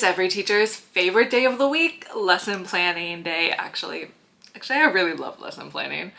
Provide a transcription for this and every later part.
It's every teacher's favorite day of the week, lesson planning day. Actually, I really love lesson planning.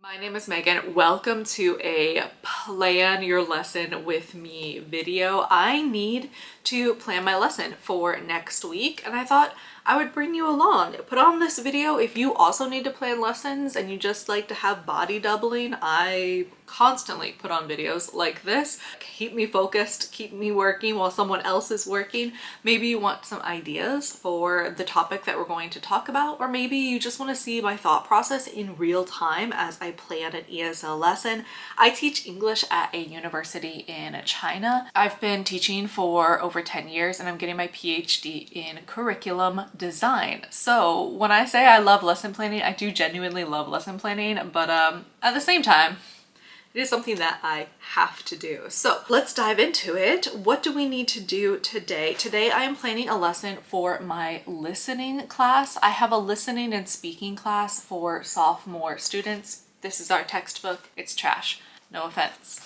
My name is Megan. Welcome to a plan your lesson with me video. I need to plan my lesson for next week, and I thought I would bring you along. Put on this video if you also need to plan lessons and you just like to have body doubling. I constantly put on videos like this. Keep me focused, keep me working while someone else is working. Maybe you want some ideas for the topic that we're going to talk about, or maybe you just want to see my thought process in real time as I plan an ESL lesson. I teach English at a university in China. I've been teaching for over 10 years and I'm getting my PhD in curriculum design. So when I say I love lesson planning, I do genuinely love lesson planning, but at the same time, it is something that I have to do. So let's dive into it. What do we need to do today? Today I am planning a lesson for my listening class. I have a listening and speaking class for sophomore students. This is our textbook. It's trash. No offense.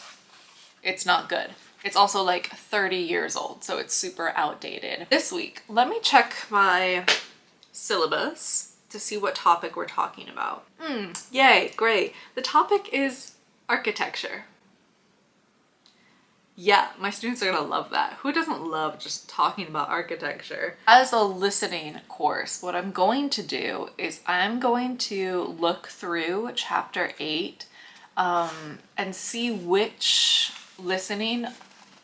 It's not good. It's also like 30 years old, so it's super outdated. This week, let me check my syllabus to see what topic we're talking about. Yay, great. The topic is architecture. Yeah, my students are gonna love that. Who doesn't love just talking about architecture? As a listening course, what I'm going to do is I'm going to look through chapter 8 and see which listening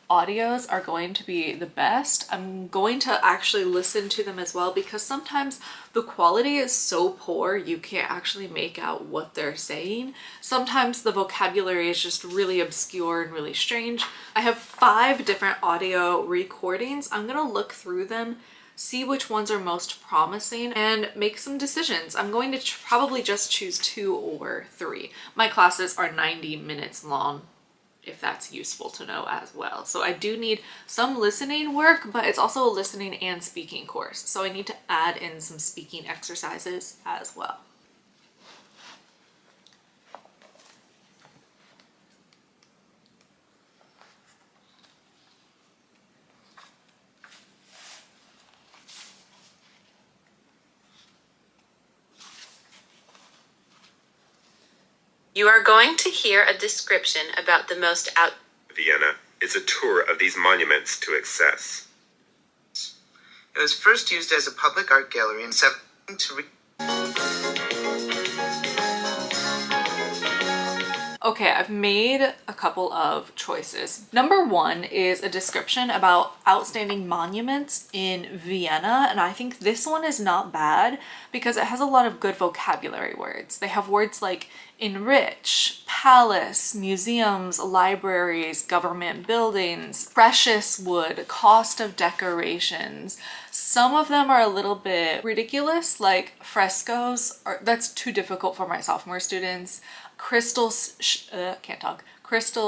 audios are going to be the best. I'm going to actually listen to them as well, because sometimes the quality is so poor you can't actually make out what they're saying. Sometimes the vocabulary is just really obscure and really strange. I have 5 different audio recordings. I'm gonna look through them, see which ones are most promising, and make some decisions. I'm going to probably just choose 2 or 3. My classes are 90 minutes long, if that's useful to know as well. So I do need some listening work, but it's also a listening and speaking course. So I need to add in some speaking exercises as well. You are going to hear a description about the most Vienna is a tour of these monuments to excess. It was first used as a public art gallery in Okay, I've made a couple of choices. Number 1 is a description about outstanding monuments in Vienna, and I think this one is not bad because it has a lot of good vocabulary words. They have words like enrich, palace, museums, libraries, government buildings, precious wood, cost of decorations. Some of them are a little bit ridiculous, like frescoes. That's too difficult for my sophomore students. Crystal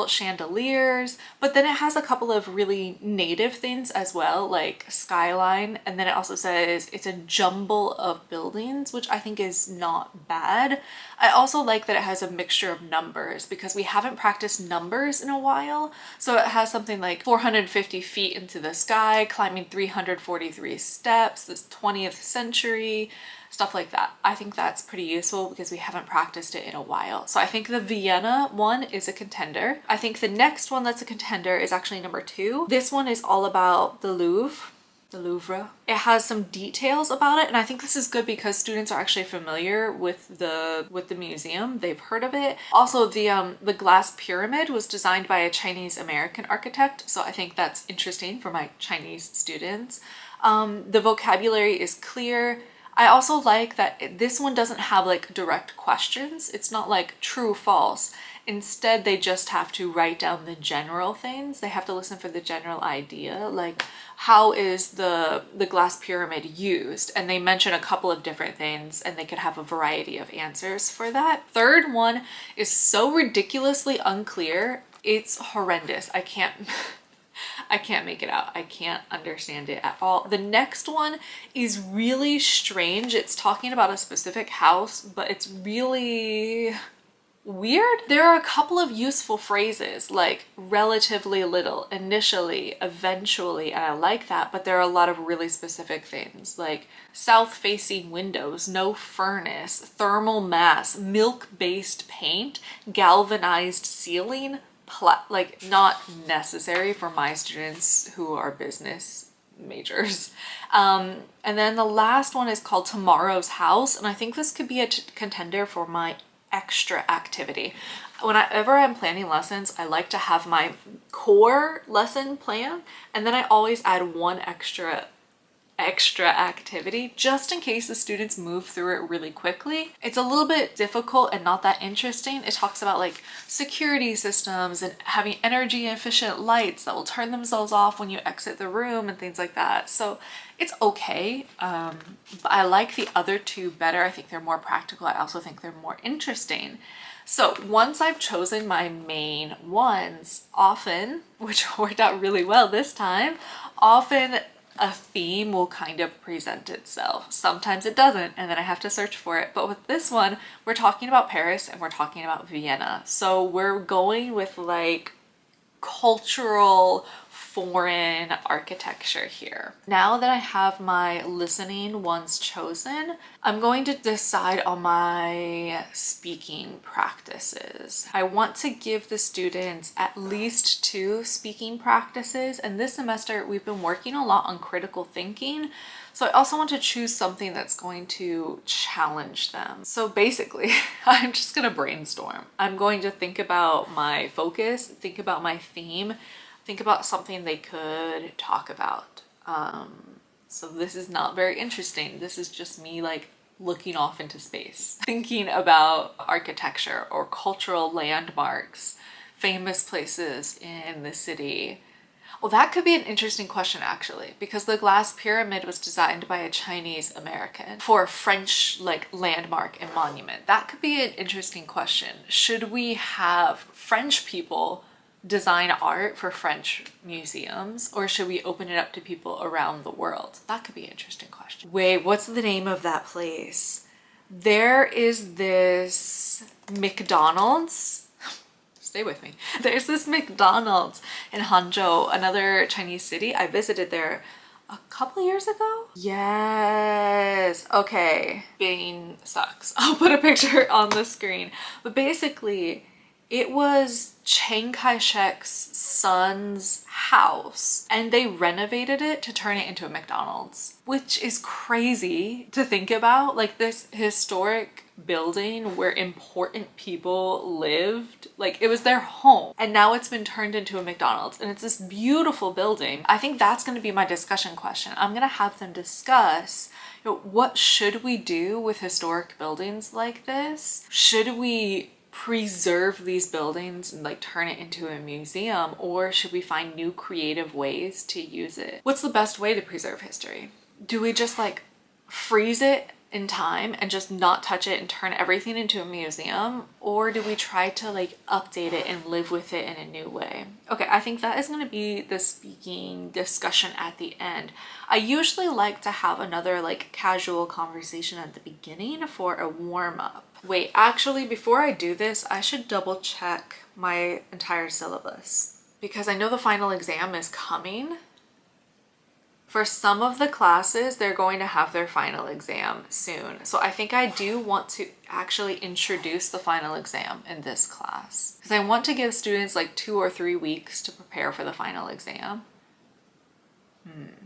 chandeliers, but then it has a couple of really native things as well, like skyline, and then it also says it's a jumble of buildings, which I think is not bad. I also like that it has a mixture of numbers because we haven't practiced numbers in a while. So it has something like 450 feet into the sky, climbing 343 steps, this 20th century, stuff like that. I think that's pretty useful because we haven't practiced it in a while. So I think the Vienna one is a contender. I think the next one that's a contender is actually number 2. This one is all about the Louvre. It has some details about it, and I think this is good because students are actually familiar with the museum. They've heard of it. Also, the glass pyramid was designed by a Chinese American architect, so I think that's interesting for my Chinese students. The vocabulary is clear. I also like that this one doesn't have like direct questions. It's not like true, false. Instead, they just have to write down the general things. They have to listen for the general idea, like how is the glass pyramid used? And they mention a couple of different things and they could have a variety of answers for that. Third one is so ridiculously unclear. It's horrendous. I can't make it out. I can't understand it at all. The next one is really strange. It's talking about a specific house, but it's really weird. There are a couple of useful phrases like relatively little, initially, eventually, and I like that, but there are a lot of really specific things like south-facing windows, no furnace, thermal mass, milk-based paint, galvanized ceiling, like not necessary for my students who are business majors. And then the last one is called Tomorrow's House, and I think this could be a contender for my extra activity. Whenever I'm planning lessons, I like to have my core lesson plan, and then I always add one extra activity just in case the students move through it really quickly. It's a little bit difficult and not that interesting. It talks about like security systems and having energy efficient lights that will turn themselves off when you exit the room and things like that. So it's okay, but I like the other two better. I think they're more practical. I also think they're more interesting. So once I've chosen my main ones, often, which worked out really well this time, often a theme will kind of present itself. Sometimes it doesn't, and then I have to search for it. But with this one, we're talking about Paris and we're talking about Vienna. So we're going with like cultural foreign architecture here. Now that I have my listening ones chosen, I'm going to decide on my speaking practices. I want to give the students at least 2 speaking practices, and this semester we've been working a lot on critical thinking. So I also want to choose something that's going to challenge them. So basically, I'm just gonna brainstorm. I'm going to think about my focus, think about my theme, think about something they could talk about. So this is not very interesting. This is just me like looking off into space, thinking about architecture or cultural landmarks, famous places in the city. Well, that could be an interesting question actually, because the glass pyramid was designed by a Chinese American for a French like landmark and monument. That could be an interesting question. Should we have French people design art for French museums, or should we open it up to people around the world? That could be an interesting question. Wait, what's the name of that place? There is this McDonald's. Stay with me. There's this McDonald's in Hangzhou, another Chinese city. I visited there a couple years ago. Yes. Okay. Being sucks. I'll put a picture on the screen. But basically, it was Chiang Kai-shek's son's house, and they renovated it to turn it into a McDonald's, which is crazy to think about. Like this historic building where important people lived, like it was their home, and now it's been turned into a McDonald's, and it's this beautiful building. I think that's going to be my discussion question. I'm going to have them discuss, you know, what should we do with historic buildings like this? Should we preserve these buildings and like turn it into a museum, or should we find new creative ways to use it? What's the best way to preserve history? Do we just like freeze it in time and just not touch it and turn everything into a museum, or do we try to like update it and live with it in a new way? Okay, I think that is going to be the speaking discussion at the end. I usually like to have another like casual conversation at the beginning for a warm-up. Wait, actually, before I do this, I should double check my entire syllabus because I know the final exam is coming. For some of the classes, they're going to have their final exam soon. So I think I do want to actually introduce the final exam in this class because I want to give students like 2 or 3 weeks to prepare for the final exam.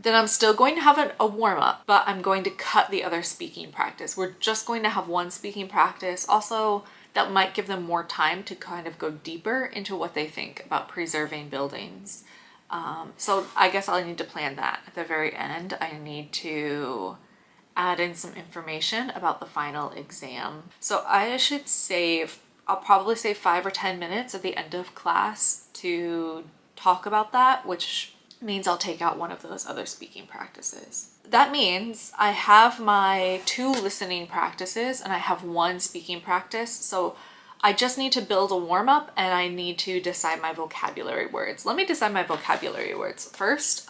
Then I'm still going to have a warm-up, but I'm going to cut the other speaking practice. We're just going to have one speaking practice. Also, that might give them more time to kind of go deeper into what they think about preserving buildings. So I guess I'll need to plan that. At the very end, I need to add in some information about the final exam. So I should save, I'll probably save 5 or 10 minutes at the end of class to talk about that, which means I'll take out one of those other speaking practices. That means I have my 2 listening practices and I have 1 speaking practice. So I just need to build a warm-up and I need to decide my vocabulary words. Let me decide my vocabulary words first.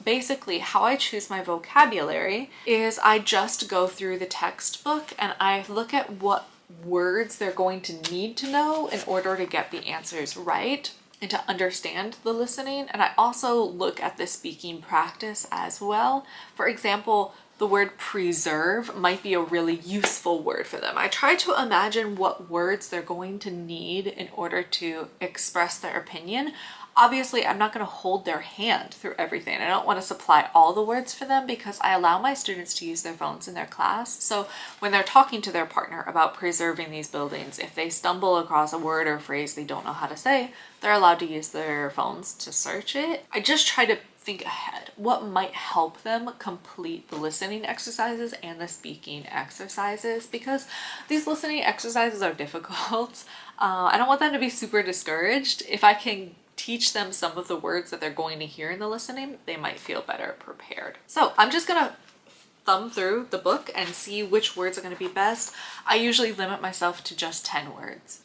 Basically, how I choose my vocabulary is I just go through the textbook and I look at what words they're going to need to know in order to get the answers right and to understand the listening. And I also look at the speaking practice as well. For example, the word preserve might be a really useful word for them. I try to imagine what words they're going to need in order to express their opinion. Obviously, I'm not going to hold their hand through everything. I don't want to supply all the words for them because I allow my students to use their phones in their class. So when they're talking to their partner about preserving these buildings, if they stumble across a word or phrase they don't know how to say, they're allowed to use their phones to search it. I just try to think ahead. What might help them complete the listening exercises and the speaking exercises, because these listening exercises are difficult. I don't want them to be super discouraged. If I can teach them some of the words that they're going to hear in the listening, they might feel better prepared. So I'm just gonna thumb through the book and see which words are going to be best. I usually limit myself to just 10 words.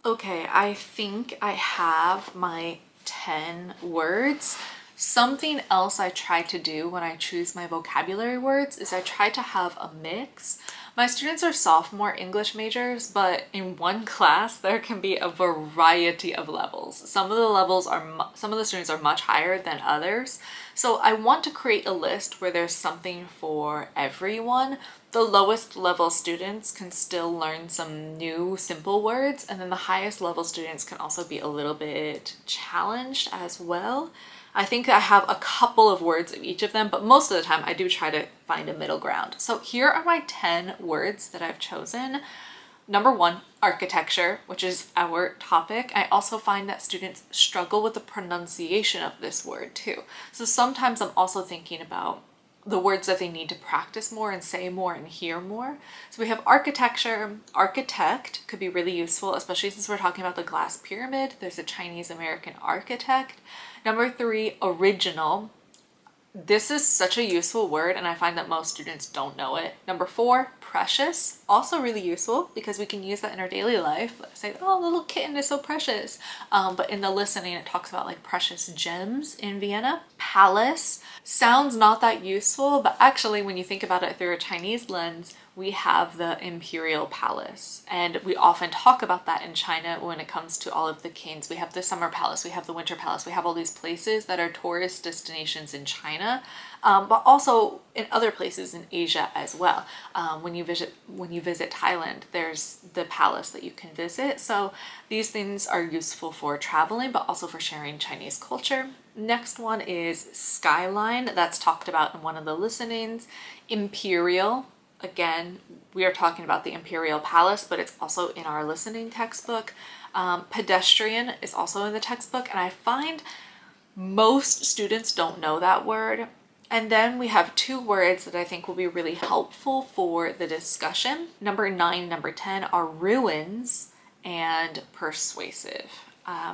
Okay, I think I have my 10 words. Something else I try to do when I choose my vocabulary words is I try to have a mix. My students are sophomore English majors, but in one class there can be a variety of levels. Some of the students are much higher than others. So I want to create a list where there's something for everyone. The lowest level students can still learn some new simple words, and then the highest level students can also be a little bit challenged as well. I think I have a couple of words of each of them, but most of the time I do try to find a middle ground. So here are my 10 words that I've chosen. Number 1, architecture, which is our topic. I also find that students struggle with the pronunciation of this word too. So sometimes I'm also thinking about the words that they need to practice more and say more and hear more. So we have architecture. Architect could be really useful, especially since we're talking about the glass pyramid. There's a Chinese American architect. Number 3, original. This is such a useful word, and I find that most students don't know it. Number 4, precious. Also really useful because we can use that in our daily life. Say, oh, little kitten is so precious. But in the listening, it talks about like precious gems in Vienna. Palace sounds not that useful, but actually when you think about it through a Chinese lens, we have the imperial palace, and we often talk about that in China when it comes to all of the kings. We have the summer palace, we have the winter palace, we have all these places that are tourist destinations in China, but also in other places in Asia as well. When you visit Thailand, there's the palace that you can visit. So these things are useful for traveling, but also for sharing Chinese culture. Next one is skyline. That's talked about in one of the listenings. Imperial. Again, we are talking about the Imperial Palace, but it's also in our listening textbook. Pedestrian is also in the textbook, and I find most students don't know that word. And then we have 2 words that I think will be really helpful for the discussion. Number 9, number 10 are ruins and persuasive.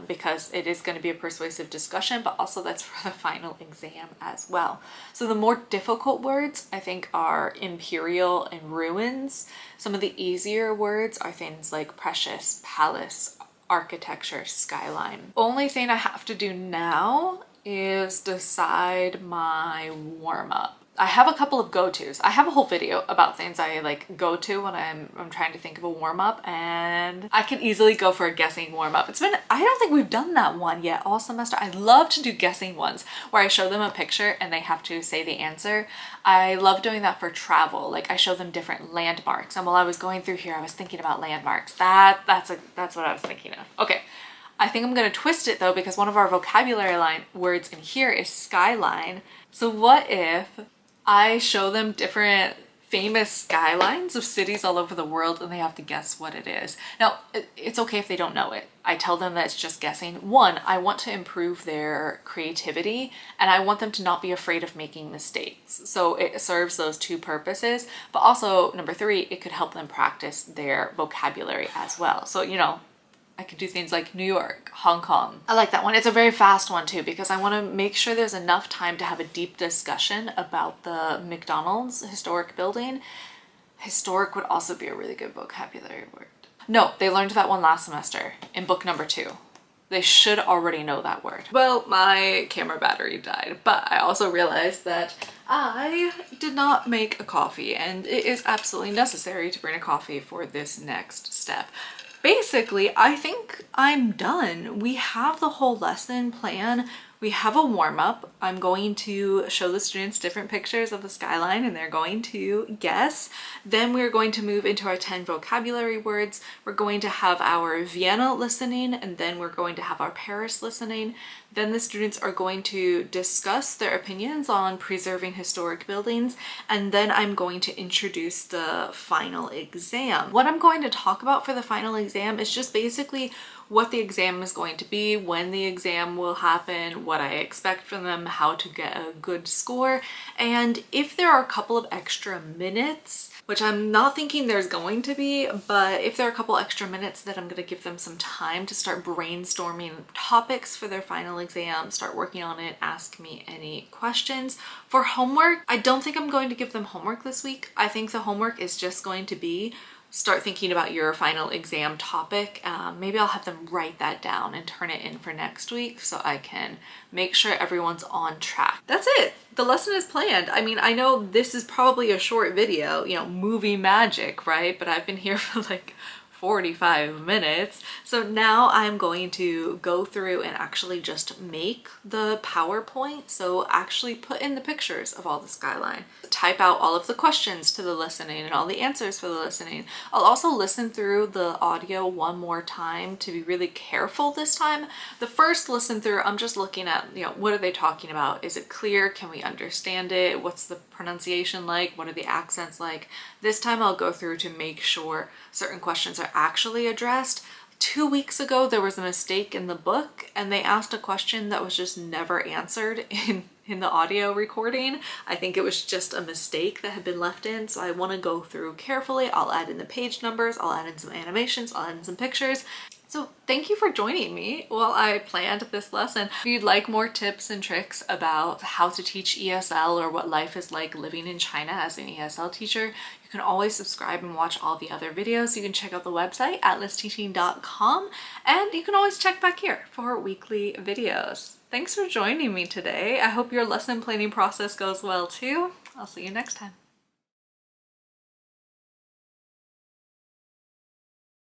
Because it is going to be a persuasive discussion, but also that's for the final exam as well. So the more difficult words I think are imperial and ruins. Some of the easier words are things like precious, palace, architecture, skyline. Only thing I have to do now is decide my warm-up. I have a couple of go-tos. I have a whole video about things I like go to when I'm trying to think of a warm-up, and I can easily go for a guessing warm-up. I don't think we've done that one yet all semester. I love to do guessing ones where I show them a picture and they have to say the answer. I love doing that for travel. Like I show them different landmarks, and while I was going through here I was thinking about landmarks. That's what I was thinking of. Okay. I think I'm going to twist it though, because one of our vocabulary words in here is skyline. So what if I show them different famous skylines of cities all over the world and they have to guess what it is? Now, it's okay if they don't know it. I tell them that it's just guessing. 1, I want to improve their creativity, and I want them to not be afraid of making mistakes. So it serves those 2 purposes, but also number 3, it could help them practice their vocabulary as well. So, you know, I could do things like New York, Hong Kong. I like that one. It's a very fast one too, because I want to make sure there's enough time to have a deep discussion about the McDonald's historic building. Historic would also be a really good vocabulary word. No, they learned that one last semester in book number 2. They should already know that word. Well, my camera battery died, but I also realized that I did not make a coffee, and it is absolutely necessary to bring a coffee for this next step. Basically, I think I'm done. We have the whole lesson plan. We have a warm-up. I'm going to show the students different pictures of the skyline and they're going to guess. Then we're going to move into our 10 vocabulary words. We're going to have our Vienna listening, and then we're going to have our Paris listening. Then the students are going to discuss their opinions on preserving historic buildings, and then I'm going to introduce the final exam. What I'm going to talk about for the final exam is just basically what the exam is going to be, when the exam will happen, what I expect from them, how to get a good score, and if there are a couple of extra minutes, which I'm not thinking there's going to be, but if there are a couple extra minutes, that I'm going to give them some time to start brainstorming topics for their final exam, start working on it, ask me any questions. For homework, I don't think I'm going to give them homework this week. I think the homework is just going to be start thinking about your final exam topic. Maybe I'll have them write that down and turn it in for next week so I can make sure everyone's on track. That's it. The lesson is planned. I mean, I know this is probably a short video, you know, movie magic, right? But I've been here for like 45 minutes. So now I'm going to go through and actually just make the PowerPoint. So actually put in the pictures of all the skyline, type out all of the questions to the listening and all the answers for the listening. I'll also listen through the audio one more time to be really careful this time. The first listen through, I'm just looking at, you know, what are they talking about? Is it clear? Can we understand it? What's the pronunciation like? What are the accents like? This time I'll go through to make sure certain questions are actually addressed. 2 weeks ago, there was a mistake in the book and they asked a question that was just never answered in the audio recording. I think it was just a mistake that had been left in, so I want to go through carefully. I'll add in the page numbers, I'll add in some animations, I'll add in some pictures. So thank you for joining me while I planned this lesson. If you'd like more tips and tricks about how to teach ESL or what life is like living in China as an ESL teacher, you can always subscribe and watch all the other videos. You can check out the website, atlasteachingesl.com, and you can always check back here for weekly videos. Thanks for joining me today. I hope your lesson planning process goes well too. I'll see you next time.